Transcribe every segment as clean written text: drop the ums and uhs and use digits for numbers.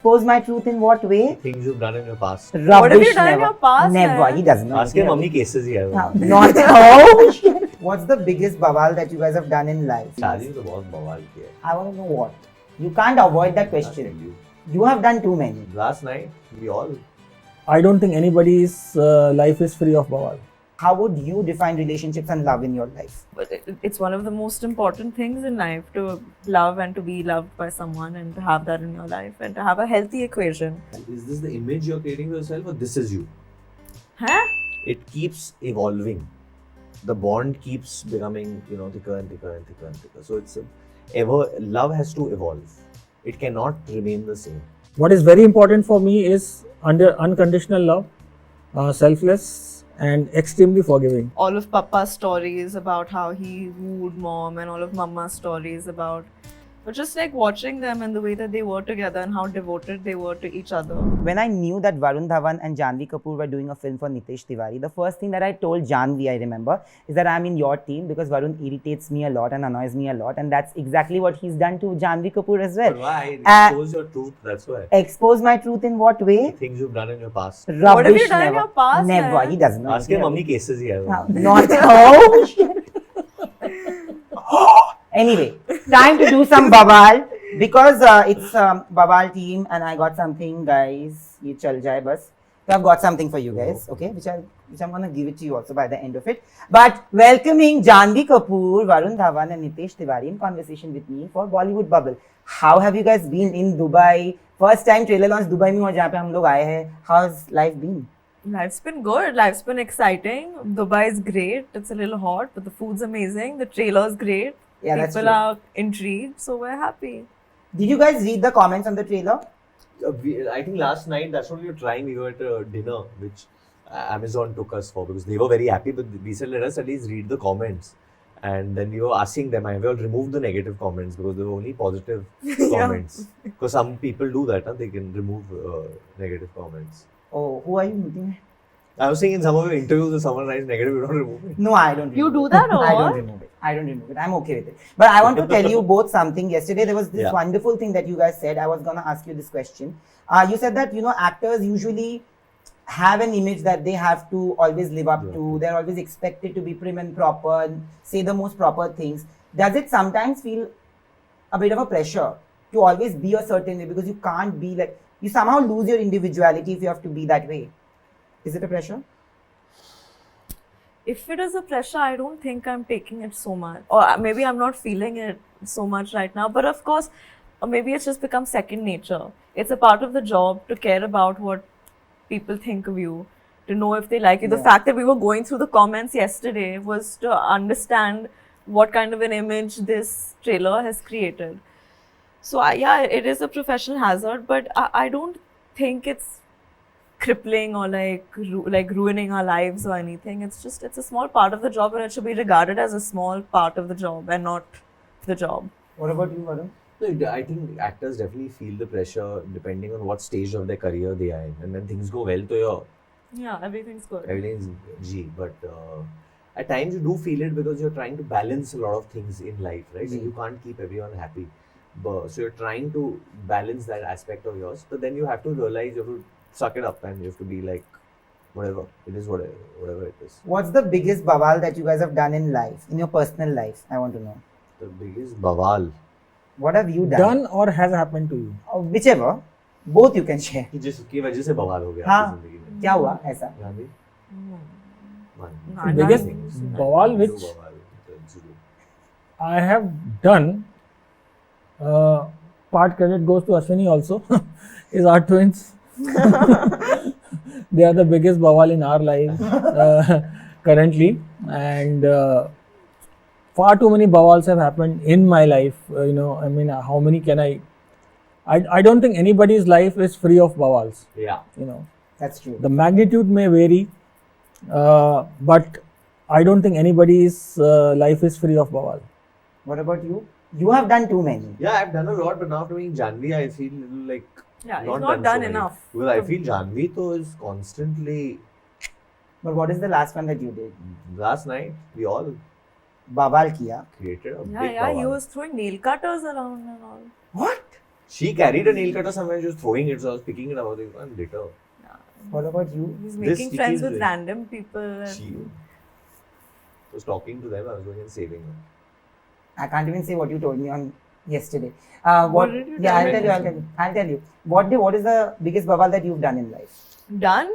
Expose my truth in what way? Things you've done in your past. Rubbish. What have you done in never. your past, Never. man? He doesn't know. Ask him how many cases he has. Not. Oh shit. What's the biggest bawal that you guys have done in life? Shaadi to बहुत बवाल किया है. I want to know what. You can't avoid that question. You have done too many. Last night, we all. I don't think anybody's life is free of bawal. How would you define relationships and love in your life? But it's one of the most important things in life to love and to be loved by someone and to have that in your life and to have a healthy equation. Is this the image you're creating for yourself or this is you? Huh? It keeps evolving. The bond keeps becoming, thicker and thicker and thicker and thicker. So it's love has to evolve. It cannot remain the same. What is very important for me is unconditional love, selfless and extremely forgiving. All of Papa's stories about how he wooed mom and all of Mama's stories about, but just like watching them and the way that they were together and how devoted they were to each other. When I knew that Varun Dhawan and Janhvi Kapoor were doing a film for Nitesh Tiwari, the first thing that I told Janhvi, I remember, is that I'm in your team because Varun irritates me a lot and annoys me a lot, and that's exactly what he's done to Janhvi Kapoor as well. But why? Expose your truth, that's why. Expose my truth in what way? Things you've done in your past. Rubbish. What have you done in never. your past, Never. man? He doesn't know. Ask him how many cases he has. Not. Oh shit. Anyway, time to do some Bawaal because it's Bawaal team and I got something, guys. Ye chal jaye bas. So I've got something for you guys, okay? Which I'm gonna give it to you also by the end of it. But welcoming Janhvi Kapoor, Varun Dhawan, and Nitesh Tiwari in conversation with me for Bollywood Bubble. How have you guys been in Dubai? First time trailer launch Dubai में हुआ जहाँ पे हम लोग आए हैं. How's life been? Life's been good. Life's been exciting. Dubai is great. It's a little hot, but the food's amazing. The trailer's great. Yeah, that's People true. are intrigued, so we're happy. Did you guys read the comments on the trailer? I think last night, that's what we were trying. We were at a dinner, which Amazon took us for because they were very happy. But we said, let us at least read the comments. And then we were asking them, we all removed the negative comments because there were only positive comments. Because some people do that, they can remove negative comments. Oh, who are you meeting? I was saying in some of your interviews, if someone writes negative, you don't remove it. No, I don't. You do that or I what? don't remove it. I don't remove it. I'm okay with it. But I want to tell you both something. Yesterday there was this wonderful thing that you guys said. I was gonna ask you this question. You said that actors usually have an image that they have to always live up to. They're always expected to be prim and proper, say the most proper things. Does it sometimes feel a bit of a pressure to always be a certain way because you can't be like, you somehow lose your individuality if you have to be that way? Is it a pressure? If it is a pressure, I don't think I'm taking it so much. Or maybe I'm not feeling it so much right now. But of course, or maybe it's just become second nature. It's a part of the job to care about what people think of you, to know if they like you. The fact that we were going through the comments yesterday was to understand what kind of an image this trailer has created. So it is a professional hazard, but I don't think it's crippling or like ruining our lives or anything. It's a small part of the job and it should be regarded as a small part of the job and not the job. What about you, Varun? No, I think actors definitely feel the pressure depending on what stage of their career they are in. And when things go well, so Everything's good. everything's G. But at times you do feel it because you're trying to balance a lot of things in life, right? So you can't keep everyone happy. So you're trying to balance that aspect of yours. But then you have to realize you have to suck it up and you have to be like, whatever. It is whatever it is. What's the biggest bawal that you guys have done in life, in your personal life? I want to know. The biggest Bawaal. What have you done? Done or has happened to you? Whichever. Both you can share. कि जिसकी वजह से बवाल हो गया हाँ, आपकी जिंदगी में क्या हुआ ऐसा? Janvi One. No, Biggest no. bawal Two which बवाल, zero. I have done, part credit goes to Ashwiny also, is our twins. They are the biggest bawal in our lives currently, and far too many bawals have happened in my life. How many can I don't think anybody's life is free of bawals. Yeah. That's true. The magnitude may vary, but I don't think anybody's life is free of bawal. What about you? You have done too many. Yeah, I've done a lot, but now doing Janhvi, I feel little like Yeah, it's not done so many. enough. Because I feel Janhvi though is constantly. But what is the last one that you did? Last night we all Bawal kiya. created a big Yeah, he Bawaal. was throwing nail cutters around and all. What? She carried a nail cutter somewhere. She was throwing it, so I was picking it up. I was like, I'm litter. What about you? He's This making he friends keeps with doing. random people. And She was talking to them. I was going and saving her. I can't even say what you told me on yesterday. What did you Yeah, tell I'll me tell you. I'll tell you. What is the biggest bawal that you've done in life? done.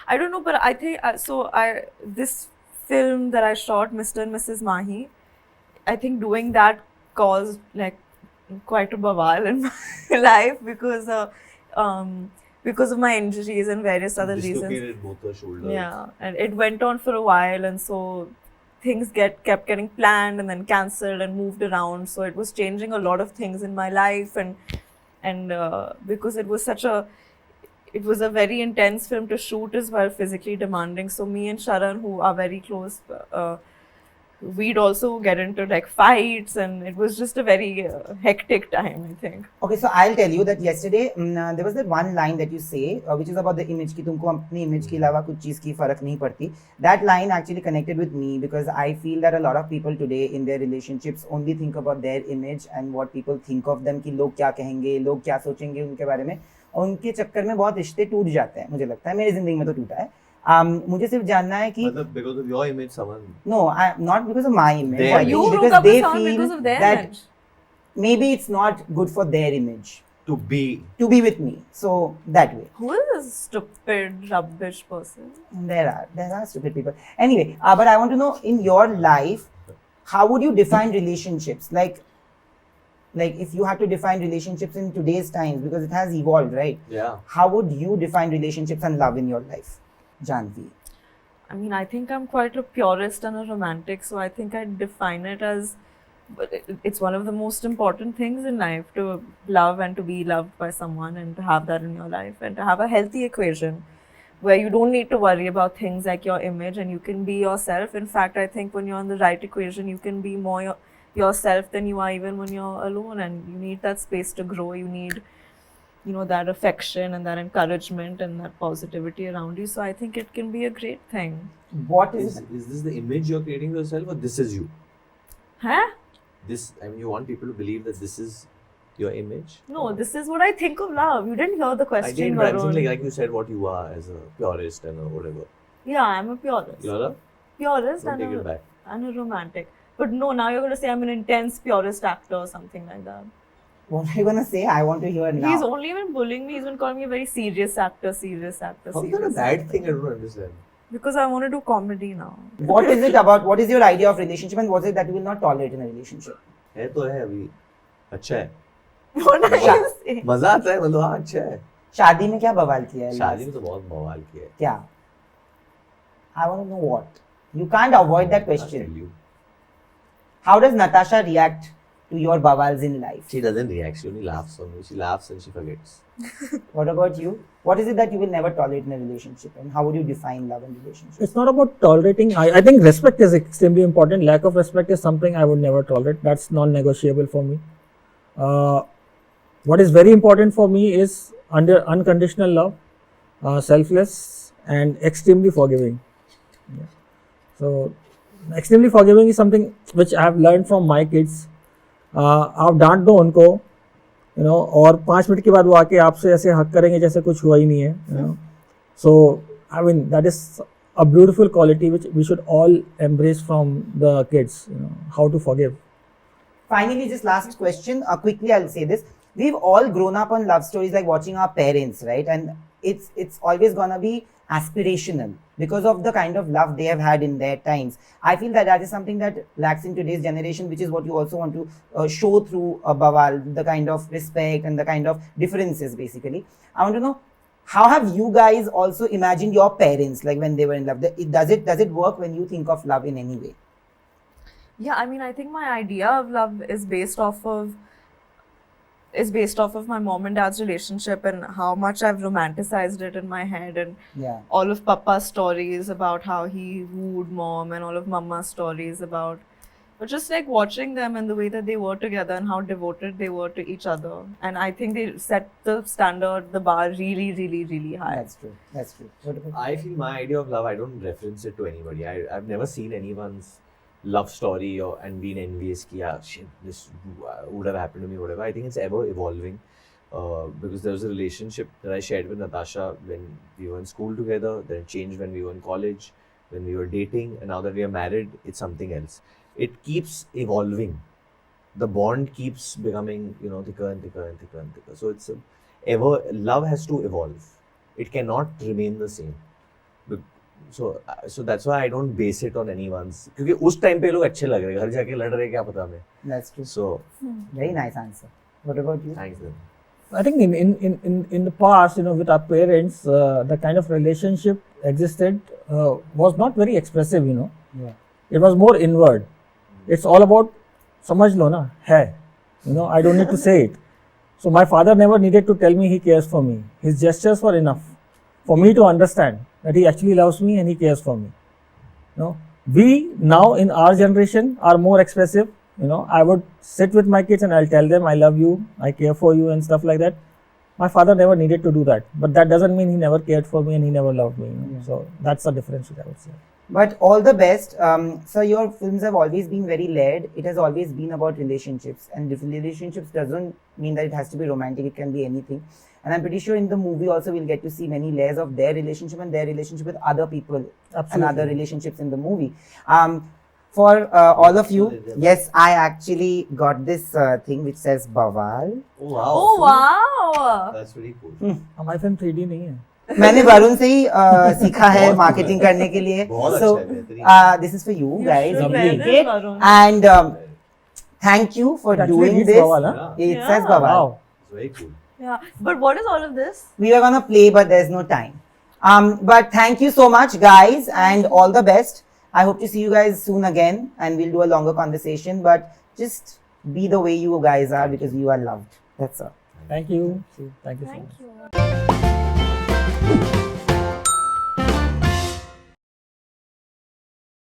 I don't know, but I think this film that I shot, Mr. and Mrs. Mahi, I think doing that caused like quite a bawal in my life because of my injuries and various other reasons. Dislocated both her shoulders. Yeah, and it went on for a while, and so things kept getting planned and then cancelled and moved around. So it was changing a lot of things in my life, and because it was a very intense film to shoot as well, physically demanding. So me and Sharan, who are very close, we'd also get into like fights, and it was just a very hectic time, I think. Okay, so I'll tell you that yesterday there was that one line that you say, which is about the image ki tumko apni image ke alawa kuch cheez ki farak nahi padti. That line actually connected with me because I feel that a lot of people today in their relationships only think about their image and what people think of them कि लोग क्या कहेंगे, लोग क्या सोचेंगे उनके बारे में, और उनके चक्कर में बहुत रिश्ते टूट जाते हैं. मुझे लगता है मेरी जिंदगी में तो टूटा है. मुझे सिर्फ जानना है कि मतलब because of your image, someone. no, not because of my image. Their I think You broke because up with they someone feel because of their that image. maybe it's not good for their image To be. to be with me. So that way. Who is this stupid, rubbish person? There are stupid people. Anyway, but I want to know, in your life, how would you define relationships? Like if you had to define relationships in today's times, because it has evolved, right? Yeah. How would you define relationships and love in your life, Janhvi? I mean, I think I'm quite a purist and a romantic, so I think I'd define it as, but it's one of the most important things in life to love and to be loved by someone and to have that in your life and to have a healthy equation where you don't need to worry about things like your image and you can be yourself. In fact, I think when you're on the right equation, you can be more yourself than you are even when you're alone, and you need that space to grow. You need, that affection and that encouragement and that positivity around you. So I think it can be a great thing. What is Is this the image you're creating for yourself, or this is you? Huh? You want people to believe that this is your image? No, this is what I think of love. You didn't hear the I question, didn't, but I'm saying Varun. like you said what you are as a purist and a whatever. Yeah, I'm a purist. You're a? Purist Don't take it and back. a romantic. But no, now you're going to say I'm an intense purist actor or something like that. what are you gonna say? I want to hear now. He's only been bullying me. He's been calling me a very serious actor. How is that a serious bad actor. thing? I don't understand. Because I want to do comedy now. What is it about? What is your idea of relationship, and what is it that you will not tolerate in a relationship? है तो है अभी अच्छा है What are you saying? मजा आता है मतलब हाँ अच्छा है शादी में क्या बवाल किया है? शादी में तो बहुत बवाल किया है क्या? I want to know what. You can't avoid that I'll question. tell you. How does Natasha react to your bawals in life? She doesn't react, she only laughs on me. She laughs and she forgets. What about you? What is it that you will never tolerate in a relationship, and how would you define love and relationship? It's not about tolerating. I think respect is extremely important. Lack of respect is something I would never tolerate. That's non-negotiable for me. What is very important for me is unconditional love, selfless, and extremely forgiving. Yeah. So, extremely forgiving is something which I have learned from my kids. आप डांट दो उनको, और 5 minute के बाद वो आके आपसे ऐसे हक करेंगे जैसे कुछ हुआ ही नहीं है. So, I mean, that is a beautiful quality which we should all embrace from the kids. How to forgive. Finally, just last question. Quickly, I'll say this. We've all grown up on love stories like watching our parents, right? And it's always gonna be aspirational because of the kind of love they have had in their times. I feel that is something that lacks in today's generation, which is what you also want to show through Bawaal, the kind of respect and the kind of differences, basically. I want to know, how have you guys also imagined your parents, like when they were in love? Does it work when you think of love in any way? Yeah, I mean, I think my idea of love is based off of my mom and dad's relationship and how much I've romanticized it in my head, and all of Papa's stories about how he wooed mom and all of Mama's stories about, but just like watching them and the way that they were together and how devoted they were to each other. And I think they set the standard, the bar really, really, really high. That's true. What about I feel my idea of love, I don't reference it to anybody. I've never seen anyone's love story and being envious ki shit, this would have happened to me, whatever. I think it's ever evolving. Because there was a relationship that I shared with Natasha when we were in school together, then it changed when we were in college, when we were dating, and now that we are married, it's something else. It keeps evolving. The bond keeps becoming, thicker and thicker and thicker and thicker. So it's love has to evolve. It cannot remain the same. So that's why I don't base it on anyone's. क्योंकि उस time पे लोग अच्छे लग रहे हैं, घर जाके लड़ रहे क्या पता हमें. That's true. So very nice answer. What about you? thanks then. I think in the past, with our parents, the kind of relationship existed was not very expressive, Yeah. It was more inward. It's all about, samajh lo na, hai. I don't need to say it. So my father never needed to tell me he cares for me. His gestures were enough for me to understand that he actually loves me and he cares for me. We now in our generation are more expressive. I would sit with my kids and I'll tell them I love you, I care for you and stuff like that. My father never needed to do that, but that doesn't mean he never cared for me and he never loved me. So that's the difference which I would say. But all the best. So your films have always been very layered. It has always been about relationships, and relationships doesn't mean that it has to be romantic. It can be anything. And I'm pretty sure in the movie also we'll get to see many layers of their relationship and their relationship with other people. Absolutely. And other relationships in the movie. For all of you, yes, I actually got this thing which says Bawaal. Oh wow. Oh wow! That's pretty cool. हमारी film 3D नहीं है. मैंने वरुण से ही सीखा है marketing करने के लिए. So this is for you guys. should wear this, Okay? Varun. And thank you for It actually doing reads this. Bawaal, huh? It Yeah. says Bawaal. Wow. It's very cool. Yeah, but what is all of this? We were gonna play, but there's no time. But thank you so much, guys, and all the best. I hope to see you guys soon again, and we'll do a longer conversation. But just be the way you guys are, because you are loved. That's all. Thank you. Thank you so much. Thank you.